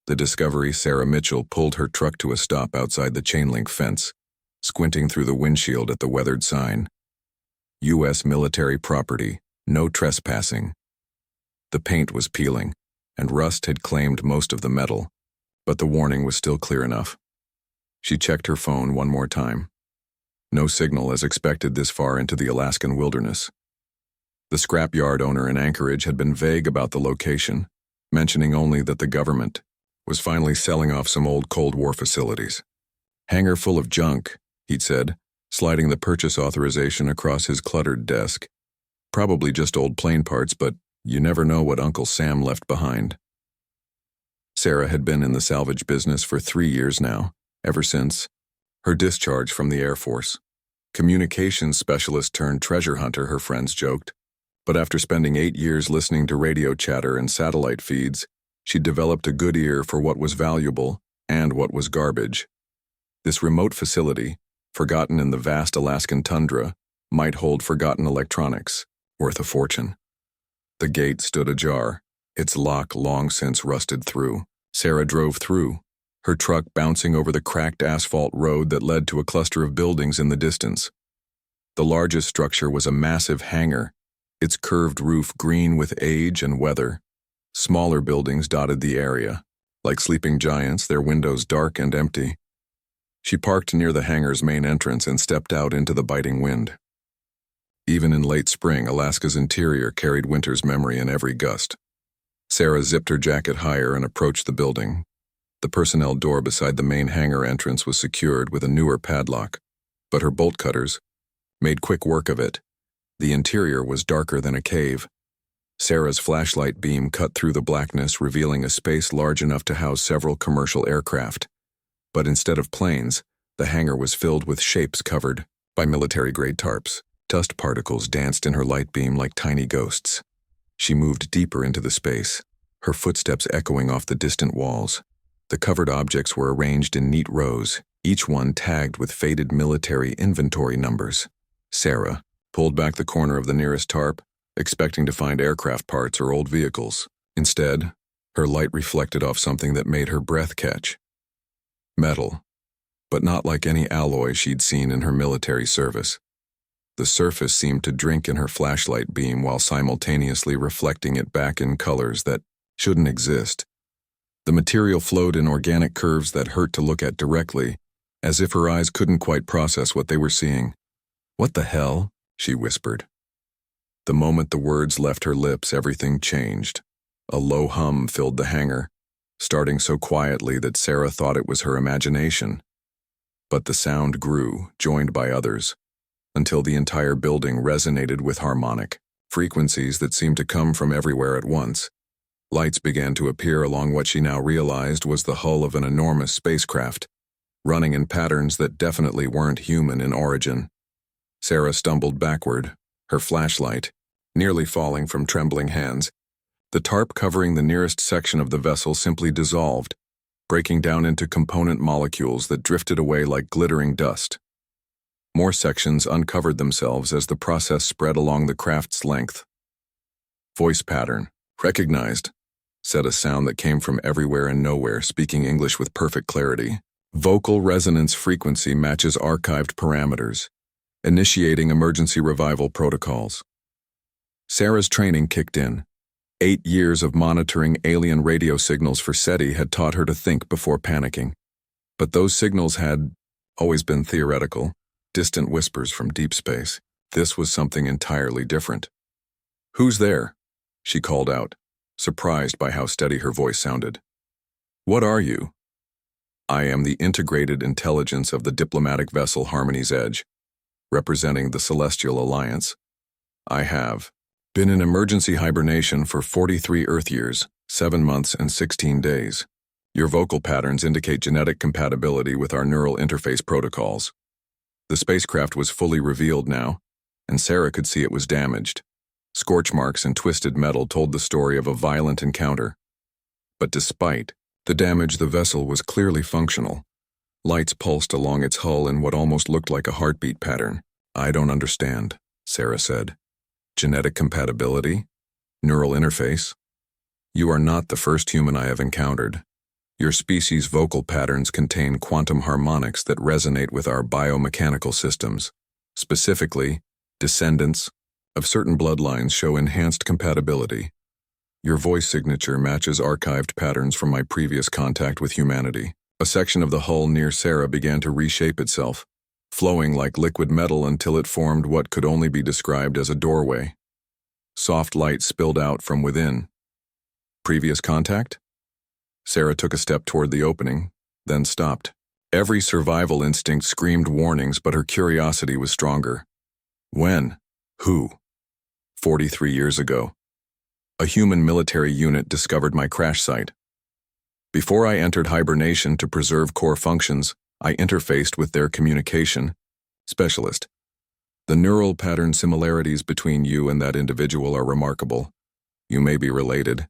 The Discovery Sarah Mitchell pulled her truck to a stop outside the chain-link fence, squinting through the windshield at the weathered sign. U.S. military property, no trespassing. The paint was peeling, and rust had claimed most of the metal, but the warning was still clear enough. She checked her phone one more time. No signal as expected this far into the Alaskan wilderness. The scrapyard owner in Anchorage had been vague about the location, mentioning only that the government was finally selling off some old Cold War facilities. "Hangar full of junk," he'd said, sliding the purchase authorization across his cluttered desk. "Probably just old plane parts, but you never know what Uncle Sam left behind." Sarah had been in the salvage business for 3 years now, ever since her discharge from the Air Force. Communications specialist turned treasure hunter, her friends joked. But after spending 8 years listening to radio chatter and satellite feeds, she'd developed a good ear for what was valuable and what was garbage. This remote facility, forgotten in the vast Alaskan tundra, might hold forgotten electronics, worth a fortune. The gate stood ajar, its lock long since rusted through. Sarah drove through, her truck bouncing over the cracked asphalt road that led to a cluster of buildings in the distance. The largest structure was a massive hangar, its curved roof green with age and weather. Smaller buildings dotted the area, like sleeping giants, their windows dark and empty. She parked near the hangar's main entrance and stepped out into the biting wind. Even in late spring, Alaska's interior carried winter's memory in every gust. Sarah zipped her jacket higher and approached the building. The personnel door beside the main hangar entrance was secured with a newer padlock, but her bolt cutters made quick work of it. The interior was darker than a cave. Sarah's flashlight beam cut through the blackness, revealing a space large enough to house several commercial aircraft. But instead of planes, the hangar was filled with shapes covered by military-grade tarps. Dust particles danced in her light beam like tiny ghosts. She moved deeper into the space, her footsteps echoing off the distant walls. The covered objects were arranged in neat rows, each one tagged with faded military inventory numbers. Sarah pulled back the corner of the nearest tarp, expecting to find aircraft parts or old vehicles. Instead, her light reflected off something that made her breath catch. Metal, but not like any alloy she'd seen in her military service. The surface seemed to drink in her flashlight beam while simultaneously reflecting it back in colors that shouldn't exist. The material flowed in organic curves that hurt to look at directly, as if her eyes couldn't quite process what they were seeing. "What the hell?" she whispered. The moment the words left her lips, everything changed. A low hum filled the hangar, starting so quietly that Sarah thought it was her imagination. But the sound grew, joined by others, until the entire building resonated with harmonic frequencies that seemed to come from everywhere at once. Lights began to appear along what she now realized was the hull of an enormous spacecraft, running in patterns that definitely weren't human in origin. Sarah stumbled backward, her flashlight nearly falling from trembling hands. The tarp covering the nearest section of the vessel simply dissolved, breaking down into component molecules that drifted away like glittering dust. More sections uncovered themselves as the process spread along the craft's length. "Voice pattern. Recognized," said a sound that came from everywhere and nowhere, speaking English with perfect clarity. "Vocal resonance frequency matches archived parameters. Initiating emergency revival protocols." Sarah's training kicked in. 8 years of monitoring alien radio signals for SETI had taught her to think before panicking. But those signals had always been theoretical, distant whispers from deep space. This was something entirely different. "Who's there?" she called out, surprised by how steady her voice sounded. "What are you?" "I am the integrated intelligence of the diplomatic vessel Harmony's Edge, representing the Celestial Alliance. I have been in emergency hibernation for 43 Earth years, 7 months and 16 days. Your vocal patterns indicate genetic compatibility with our neural interface protocols." The spacecraft was fully revealed now, and Sarah could see it was damaged. Scorch marks and twisted metal told the story of a violent encounter. But despite the damage, the vessel was clearly functional. Lights pulsed along its hull in what almost looked like a heartbeat pattern. "I don't understand," Sarah said. "Genetic compatibility? Neural interface? You are not the first human I have encountered. Your species' vocal patterns contain quantum harmonics that resonate with our biomechanical systems. Specifically, descendants of certain bloodlines show enhanced compatibility. Your voice signature matches archived patterns from my previous contact with humanity. A section of the hull near Sarah began to reshape itself, flowing like liquid metal until it formed what could only be described as a doorway. Soft light spilled out from within. Previous contact? Sarah took a step toward the opening, then stopped. Every survival instinct screamed warnings, but her curiosity was stronger. When? Who? 43 years ago. A human military unit discovered my crash site. Before I entered hibernation to preserve core functions, I interfaced with their communication specialist. The neural pattern similarities between you and that individual are remarkable. You may be related.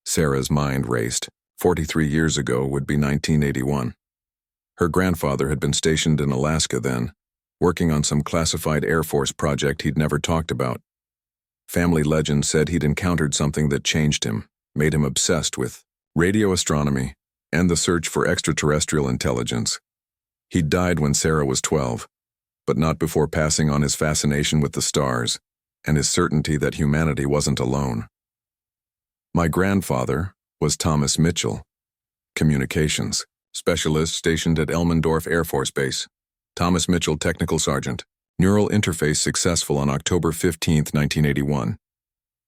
Sarah's mind raced. 43 years ago would be 1981. Her grandfather had been stationed in Alaska then, working on some classified Air Force project he'd never talked about. Family legend said he'd encountered something that changed him, made him obsessed with radio astronomy and the search for extraterrestrial intelligence. He'd died when Sarah was 12, but not before passing on his fascination with the stars and his certainty that humanity wasn't alone. My grandfather was Thomas Mitchell, communications specialist stationed at Elmendorf Air Force Base. Thomas Mitchell, technical sergeant. Neural interface successful on October 15, 1981.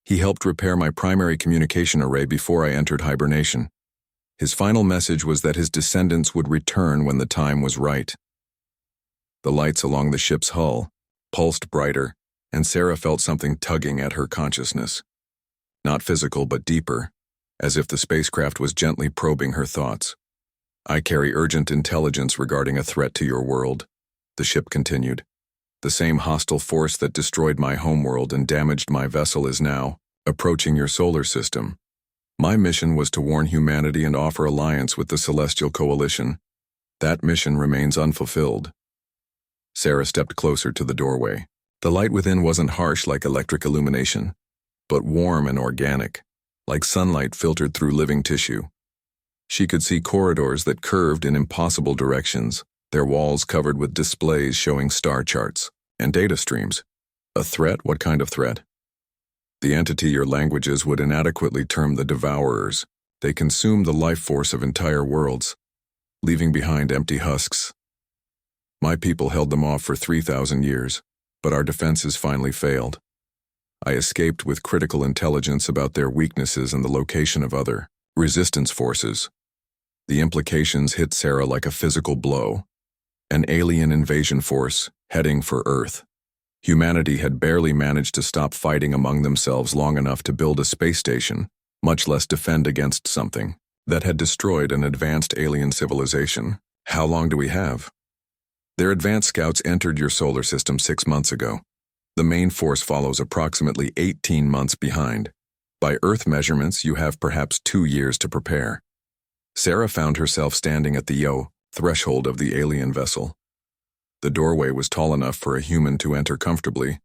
He helped repair my primary communication array before I entered hibernation. His final message was that his descendants would return when the time was right. The lights along the ship's hull pulsed brighter, and Sarah felt something tugging at her consciousness. Not physical, but deeper, as if the spacecraft was gently probing her thoughts. I carry urgent intelligence regarding a threat to your world, the ship continued. The same hostile force that destroyed my homeworld and damaged my vessel is now approaching your solar system. My mission was to warn humanity and offer alliance with the Celestial Coalition. That mission remains unfulfilled. Sarah stepped closer to the doorway. The light within wasn't harsh like electric illumination, but warm and organic, like sunlight filtered through living tissue. She could see corridors that curved in impossible directions, their walls covered with displays showing star charts and data streams. A threat? What kind of threat? The entity your languages would inadequately term the Devourers. They consume the life force of entire worlds, leaving behind empty husks. My people held them off for 3,000 years, but our defenses finally failed. I escaped with critical intelligence about their weaknesses and the location of other resistance forces. The implications hit Sarah like a physical blow. An alien invasion force heading for Earth. Humanity had barely managed to stop fighting among themselves long enough to build a space station, much less defend against something that had destroyed an advanced alien civilization. How long do we have? Their advanced scouts entered your solar system 6 months ago. The main force follows approximately 18 months behind. By Earth measurements, you have perhaps 2 years to prepare. Sarah found herself standing at the threshold of the alien vessel. The doorway was tall enough for a human to enter comfortably,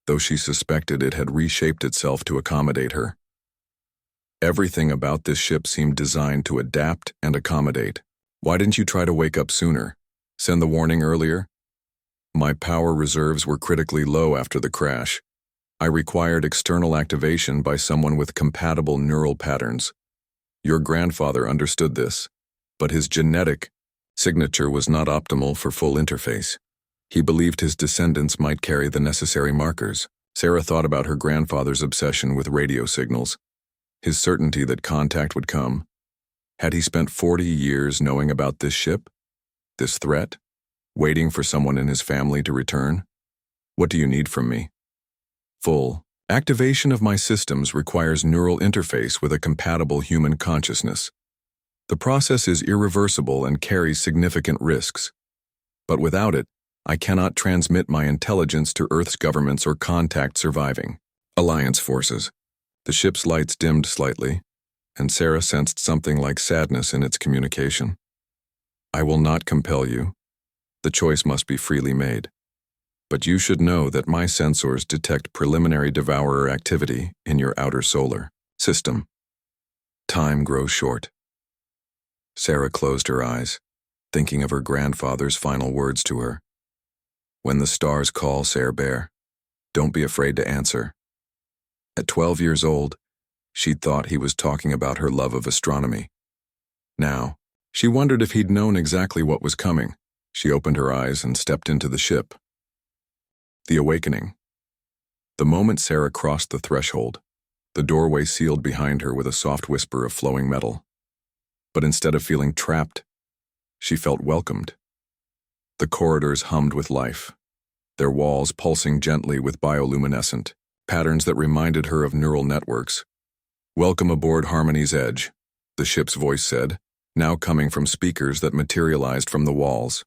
though she suspected it had reshaped itself to accommodate her. Everything about this ship seemed designed to adapt and accommodate. Why didn't you try to wake up sooner? Send the warning earlier? My power reserves were critically low after the crash. I required external activation by someone with compatible neural patterns. Your grandfather understood this, but his genetic signature was not optimal for full interface. He believed his descendants might carry the necessary markers. Sarah thought about her grandfather's obsession with radio signals, his certainty that contact would come. Had he spent 40 years knowing about this ship, this threat, waiting for someone in his family to return? What do you need from me? Full activation of my systems requires neural interface with a compatible human consciousness. The process is irreversible and carries significant risks. But without it, I cannot transmit my intelligence to Earth's governments or contact surviving alliance forces. The ship's lights dimmed slightly, and Sarah sensed something like sadness in its communication. I will not compel you. The choice must be freely made. But you should know that my sensors detect preliminary devourer activity in your outer solar system. Time grows short. Sarah closed her eyes, thinking of her grandfather's final words to her. When the stars call, Sarah Bear, don't be afraid to answer. At 12 years old, she'd thought he was talking about her love of astronomy. Now, she wondered if he'd known exactly what was coming. She opened her eyes and stepped into the ship. The Awakening. The moment Sarah crossed the threshold, the doorway sealed behind her with a soft whisper of flowing metal. But instead of feeling trapped, she felt welcomed. The corridors hummed with life, their walls pulsing gently with bioluminescent patterns that reminded her of neural networks. "Welcome aboard Harmony's Edge," the ship's voice said, now coming from speakers that materialized from the walls.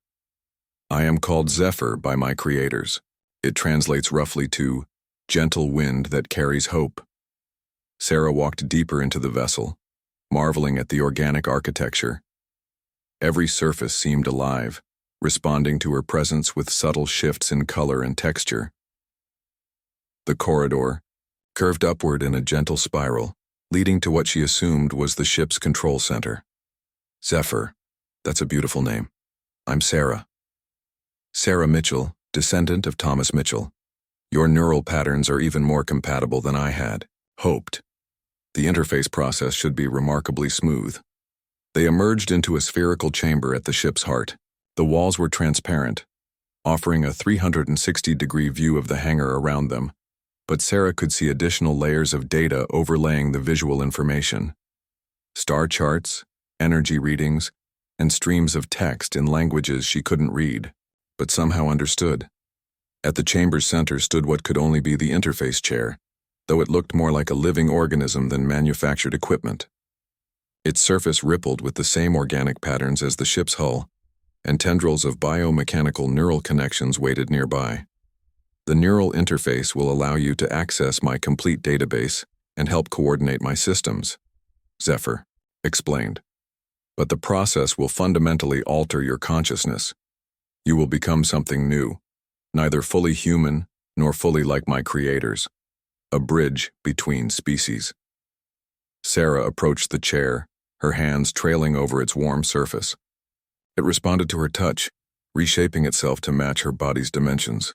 "I am called Zephyr by my creators." It translates roughly to gentle wind that carries hope. Sarah walked deeper into the vessel, marveling at the organic architecture. Every surface seemed alive, responding to her presence with subtle shifts in color and texture. The corridor curved upward in a gentle spiral, leading to what she assumed was the ship's control center. Zephyr, that's a beautiful name. I'm Sarah. Sarah Mitchell, descendant of Thomas Mitchell. Your neural patterns are even more compatible than I had hoped. The interface process should be remarkably smooth. They emerged into a spherical chamber at the ship's heart. The walls were transparent, offering a 360-degree view of the hangar around them, but Sarah could see additional layers of data overlaying the visual information. Star charts, energy readings, and streams of text in languages she couldn't read, but somehow understood. At the chamber's center stood what could only be the interface chair, though it looked more like a living organism than manufactured equipment. Its surface rippled with the same organic patterns as the ship's hull, and tendrils of biomechanical neural connections waited nearby. The neural interface will allow you to access my complete database and help coordinate my systems, Zephyr explained. But the process will fundamentally alter your consciousness. You will become something new, neither fully human nor fully like my creators, a bridge between species. Sarah approached the chair, her hands trailing over its warm surface. It responded to her touch, reshaping itself to match her body's dimensions.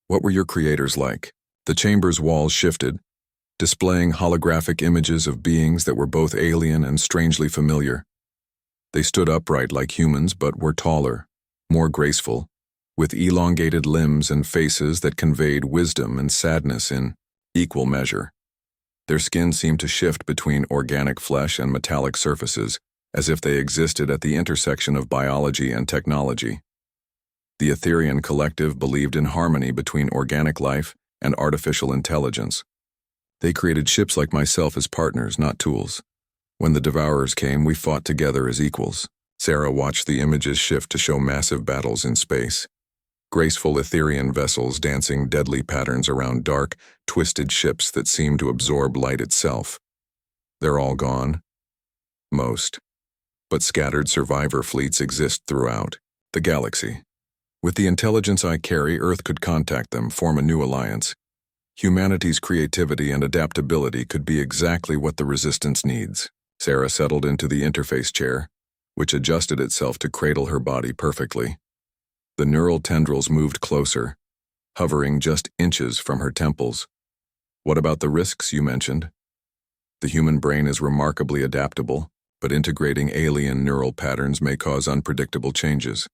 What were your creators like? The chamber's walls shifted, displaying holographic images of beings that were both alien and strangely familiar. They stood upright like humans but were taller, more graceful, with elongated limbs and faces that conveyed wisdom and sadness in equal measure. Their skin seemed to shift between organic flesh and metallic surfaces, as if they existed at the intersection of biology and technology. The Etherian collective believed in harmony between organic life and artificial intelligence. They created ships like myself as partners, not tools. When the Devourers came, we fought together as equals. Sarah watched the images shift to show massive battles in space. Graceful Etherian vessels dancing deadly patterns around dark, twisted ships that seemed to absorb light itself. They're all gone. Most. But scattered survivor fleets exist throughout the galaxy. With the intelligence I carry, Earth could contact them, form a new alliance. Humanity's creativity and adaptability could be exactly what the Resistance needs. Sarah settled into the interface chair, which adjusted itself to cradle her body perfectly. The neural tendrils moved closer, hovering just inches from her temples. What about the risks you mentioned? The human brain is remarkably adaptable, but integrating alien neural patterns may cause unpredictable changes.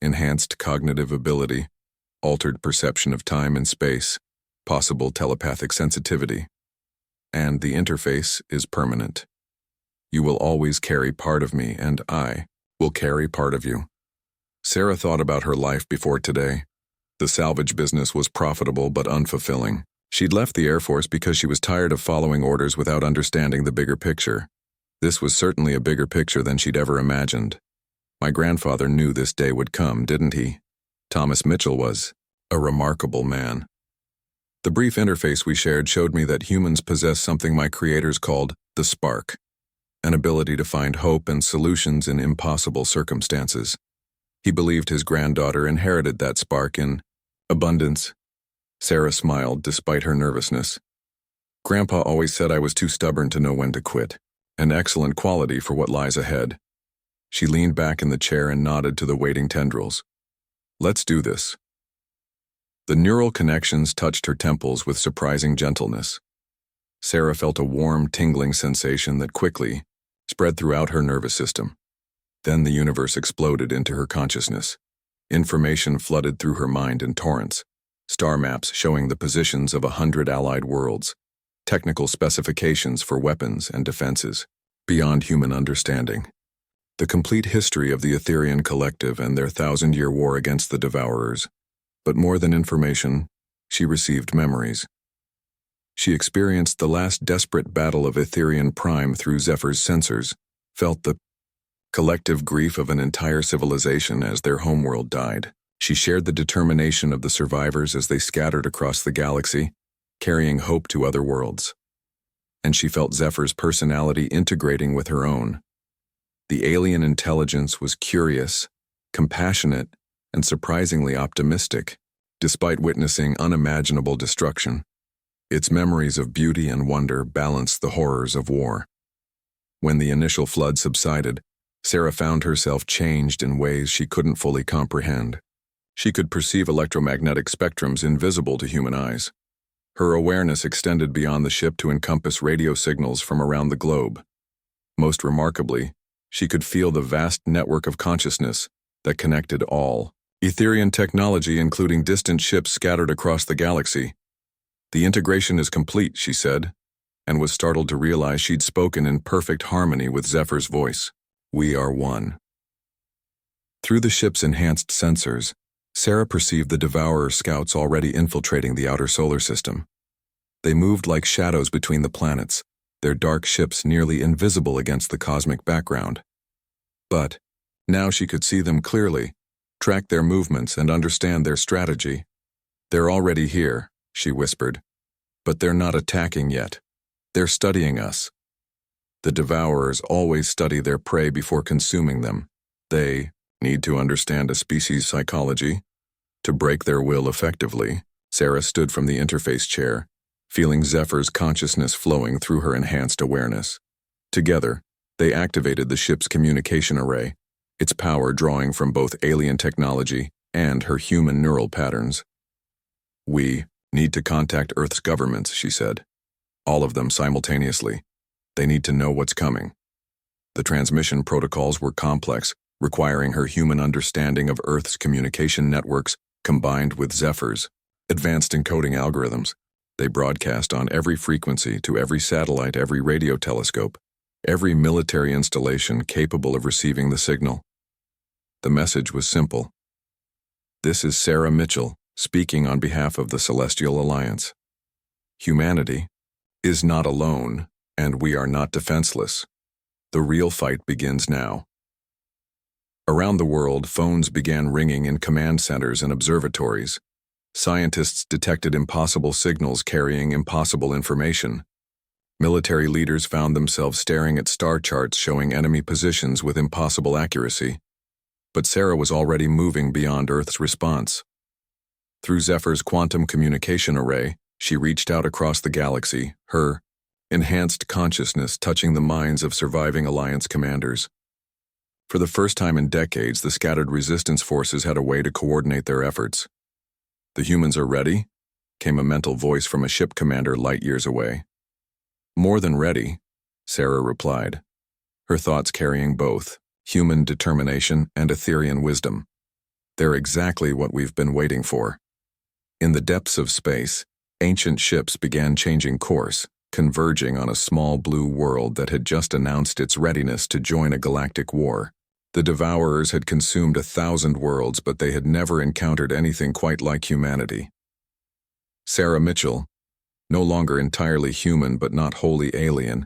Enhanced cognitive ability, altered perception of time and space, possible telepathic sensitivity. And the interface is permanent. You will always carry part of me, and I will carry part of you. Sarah thought about her life before today. The salvage business was profitable but unfulfilling. She'd left the Air Force because she was tired of following orders without understanding the bigger picture. This was certainly a bigger picture than she'd ever imagined. My grandfather knew this day would come, didn't he? Thomas Mitchell was a remarkable man. The brief interface we shared showed me that humans possess something my creators called the spark, an ability to find hope and solutions in impossible circumstances. He believed his granddaughter inherited that spark in abundance. Sarah smiled despite her nervousness. Grandpa always said I was too stubborn to know when to quit, an excellent quality for what lies ahead. She leaned back in the chair and nodded to the waiting tendrils. Let's do this. The neural connections touched her temples with surprising gentleness. Sarah felt a warm, tingling sensation that quickly spread throughout her nervous system. Then the universe exploded into her consciousness. Information flooded through her mind in torrents. Star maps showing the positions of 100 allied worlds. Technical specifications for weapons and defenses, beyond human understanding. The complete history of the Etherian collective and their 1,000-year war against the Devourers. But more than information, she received memories. She experienced the last desperate battle of Etherian Prime through Zephyr's sensors, felt the collective grief of an entire civilization as their homeworld died. She shared the determination of the survivors as they scattered across the galaxy, carrying hope to other worlds. And she felt Zephyr's personality integrating with her own. The alien intelligence was curious, compassionate, and surprisingly optimistic, despite witnessing unimaginable destruction. Its memories of beauty and wonder balanced the horrors of war. When the initial flood subsided, Sarah found herself changed in ways she couldn't fully comprehend. She could perceive electromagnetic spectrums invisible to human eyes. Her awareness extended beyond the ship to encompass radio signals from around the globe. Most remarkably, she could feel the vast network of consciousness that connected all Etherian technology, including distant ships scattered across the galaxy. The integration is complete, she said, and was startled to realize she'd spoken in perfect harmony with Zephyr's voice. We are one. Through the ship's enhanced sensors, Sarah perceived the Devourer scouts already infiltrating the outer solar system. They moved like shadows between the planets, their dark ships nearly invisible against the cosmic background. But now she could see them clearly, track their movements, and understand their strategy. They're already here, she whispered. But they're not attacking yet. They're studying us. The Devourers always study their prey before consuming them. They need to understand a species' psychology. To break their will effectively, Sarah stood from the interface chair, feeling Zephyr's consciousness flowing through her enhanced awareness. Together, they activated the ship's communication array, its power drawing from both alien technology and her human neural patterns. We need to contact Earth's governments, she said. All of them simultaneously. They need to know what's coming. The transmission protocols were complex, requiring her human understanding of Earth's communication networks combined with Zephyr's advanced encoding algorithms. They broadcast on every frequency to every satellite, every radio telescope, every military installation capable of receiving the signal. The message was simple. This is Sarah Mitchell, speaking on behalf of the Celestial Alliance. Humanity is not alone, and we are not defenseless. The real fight begins now. Around the world, phones began ringing in command centers and observatories. Scientists detected impossible signals carrying impossible information. Military leaders found themselves staring at star charts showing enemy positions with impossible accuracy. But Sarah was already moving beyond Earth's response. Through Zephyr's quantum communication array, she reached out across the galaxy, her enhanced consciousness touching the minds of surviving Alliance commanders. For the first time in decades, the scattered resistance forces had a way to coordinate their efforts. The humans are ready, came a mental voice from a ship commander light years away. More than ready, Sarah replied, her thoughts carrying both human determination and Etherian wisdom. They're exactly what we've been waiting for. In the depths of space, ancient ships began changing course, converging on a small blue world that had just announced its readiness to join a galactic war. The Devourers had consumed 1,000 worlds, but they had never encountered anything quite like humanity. Sarah Mitchell, no longer entirely human but not wholly alien,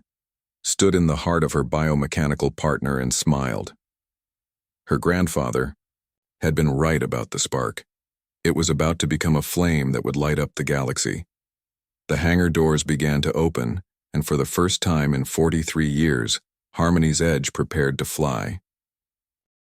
stood in the heart of her biomechanical partner and smiled. Her grandfather had been right about the spark. It was about to become a flame that would light up the galaxy. The hangar doors began to open, and for the first time in 43 years, Harmony's Edge prepared to fly.